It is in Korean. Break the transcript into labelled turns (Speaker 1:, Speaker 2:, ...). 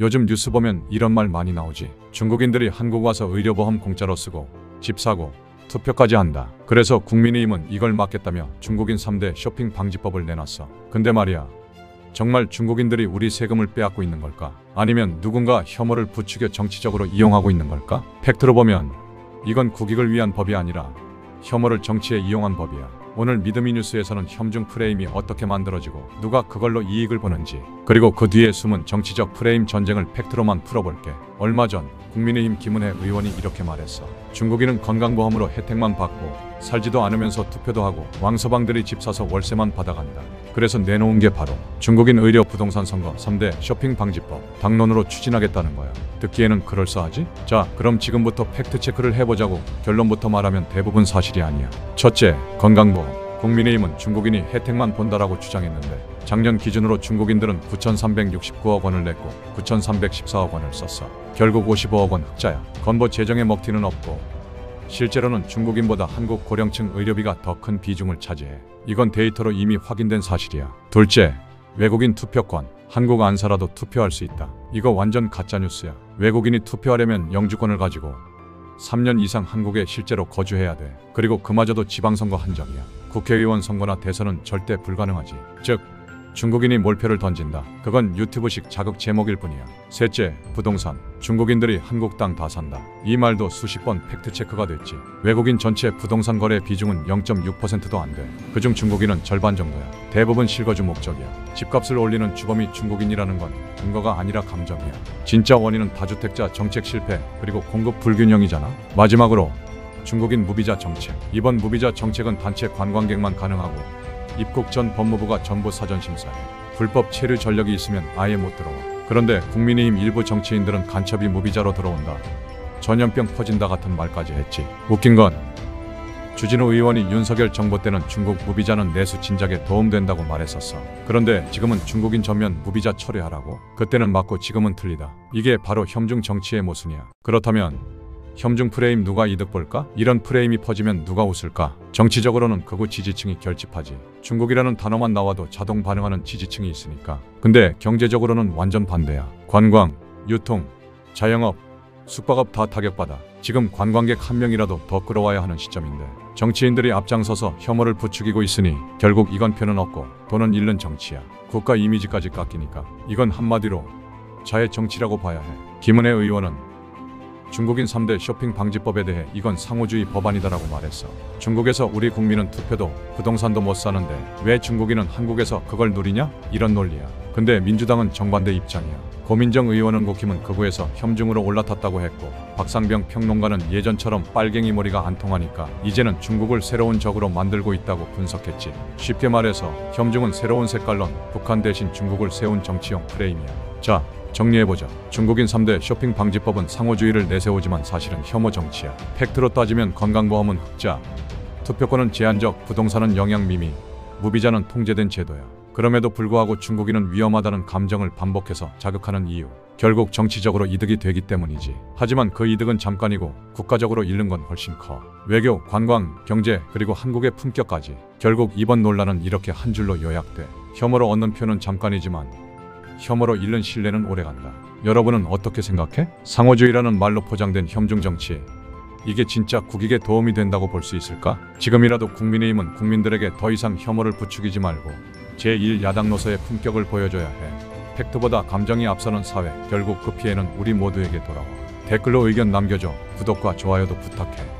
Speaker 1: 요즘 뉴스 보면 이런 말 많이 나오지. 중국인들이 한국 와서 의료보험 공짜로 쓰고 집 사고 투표까지 한다. 그래서 국민의힘은 이걸 막겠다며 중국인 3대 쇼핑 방지법을 내놨어. 근데 말이야, 정말 중국인들이 우리 세금을 빼앗고 있는 걸까? 아니면 누군가 혐오를 부추겨 정치적으로 이용하고 있는 걸까? 팩트로 보면 이건 국익을 위한 법이 아니라 혐오를 정치에 이용한 법이야. 오늘 믿음이 뉴스에서는 혐중 프레임이 어떻게 만들어지고 누가 그걸로 이익을 보는지, 그리고 그 뒤에 숨은 정치적 프레임 전쟁을 팩트로만 풀어볼게. 얼마 전 국민의힘 김은혜 의원이 이렇게 말했어. 중국인은 건강보험으로 혜택만 받고 살지도 않으면서 투표도 하고 왕서방들이 집 사서 월세만 받아간다. 그래서 내놓은 게 바로 중국인 의료 부동산 선거 3대 쇼핑 방지법 당론으로 추진하겠다는 거야. 듣기에는 그럴싸하지? 자, 그럼 지금부터 팩트체크를 해보자고. 결론부터 말하면 대부분 사실이 아니야. 첫째, 건강보험. 국민의힘은 중국인이 혜택만 본다라고 주장했는데 작년 기준으로 중국인들은 9,369억 원을 냈고 9,314억 원을 썼어. 결국 55억 원 흑자야. 건보 재정에 먹튀는 없고 실제로는 중국인보다 한국 고령층 의료비가 더 큰 비중을 차지해. 이건 데이터로 이미 확인된 사실이야. 둘째, 외국인 투표권. 한국 안 살아도 투표할 수 있다. 이거 완전 가짜뉴스야. 외국인이 투표하려면 영주권을 가지고 3년 이상 한국에 실제로 거주해야 돼. 그리고 그마저도 지방선거 한정이야. 국회의원 선거나 대선은 절대 불가능하지. 즉, 중국인이 몰표를 던진다. 그건 유튜브식 자극 제목일 뿐이야. 셋째, 부동산. 중국인들이 한국 땅 다 산다. 이 말도 수십 번 팩트체크가 됐지. 외국인 전체 부동산 거래 비중은 0.6%도 안 돼. 그중 중국인은 절반 정도야. 대부분 실거주 목적이야. 집값을 올리는 주범이 중국인이라는 건 근거가 아니라 감정이야. 진짜 원인은 다주택자 정책 실패 그리고 공급 불균형이잖아. 마지막으로 중국인 무비자 정책. 이번 무비자 정책은 단체 관광객만 가능하고 입국 전 법무부가 전부 사전 심사해. 불법 체류 전력이 있으면 아예 못 들어와. 그런데 국민의힘 일부 정치인들은 간첩이 무비자로 들어온다, 전염병 퍼진다 같은 말까지 했지. 웃긴 건 주진우 의원이 윤석열 정부 때는 중국 무비자는 내수 진작에 도움된다고 말했었어. 그런데 지금은 중국인 전면 무비자 처리하라고? 그때는 맞고 지금은 틀리다. 이게 바로 혐중 정치의 모순이야. 그렇다면 혐중 프레임 누가 이득 볼까? 이런 프레임이 퍼지면 누가 웃을까? 정치적으로는 극우 지지층이 결집하지. 중국이라는 단어만 나와도 자동 반응하는 지지층이 있으니까. 근데 경제적으로는 완전 반대야. 관광, 유통, 자영업, 숙박업 다 타격받아. 지금 관광객 한 명이라도 더 끌어와야 하는 시점인데 정치인들이 앞장서서 혐오를 부추기고 있으니 결국 이건 표는 없고 돈은 잃는 정치야. 국가 이미지까지 깎이니까 이건 한마디로 자해 정치라고 봐야 해. 김은혜 의원은 중국인 3대 쇼핑 방지법에 대해 이건 상호주의 법안이다라고 말했어. 중국에서 우리 국민은 투표도 부동산도 못 사는데 왜 중국인은 한국에서 그걸 누리냐? 이런 논리야. 근데 민주당은 정반대 입장이야. 고민정 의원은 국힘은 극우에서 혐중으로 올라탔다고 했고 박상병 평론가는 예전처럼 빨갱이 머리가 안 통하니까 이제는 중국을 새로운 적으로 만들고 있다고 분석했지. 쉽게 말해서 혐중은 새로운 색깔론, 북한 대신 중국을 세운 정치용 프레임이야. 자, 정리해보자. 중국인 3대 쇼핑 방지법은 상호주의를 내세우지만 사실은 혐오 정치야. 팩트로 따지면 건강보험은 흑자, 투표권은 제한적, 부동산은 영향미미, 무비자는 통제된 제도야. 그럼에도 불구하고 중국인은 위험하다는 감정을 반복해서 자극하는 이유, 결국 정치적으로 이득이 되기 때문이지. 하지만 그 이득은 잠깐이고 국가적으로 잃는 건 훨씬 커. 외교, 관광, 경제, 그리고 한국의 품격까지. 결국 이번 논란은 이렇게 한 줄로 요약돼. 혐오로 얻는 표는 잠깐이지만 혐오로 잃는 신뢰는 오래간다. 여러분은 어떻게 생각해? 상호주의라는 말로 포장된 혐중 정치, 이게 진짜 국익에 도움이 된다고 볼 수 있을까? 지금이라도 국민의힘은 국민들에게 더 이상 혐오를 부추기지 말고 제1야당 노서의 품격을 보여줘야 해. 팩트보다 감정이 앞서는 사회, 결국 그 피해는 우리 모두에게 돌아와. 댓글로 의견 남겨줘. 구독과 좋아요도 부탁해.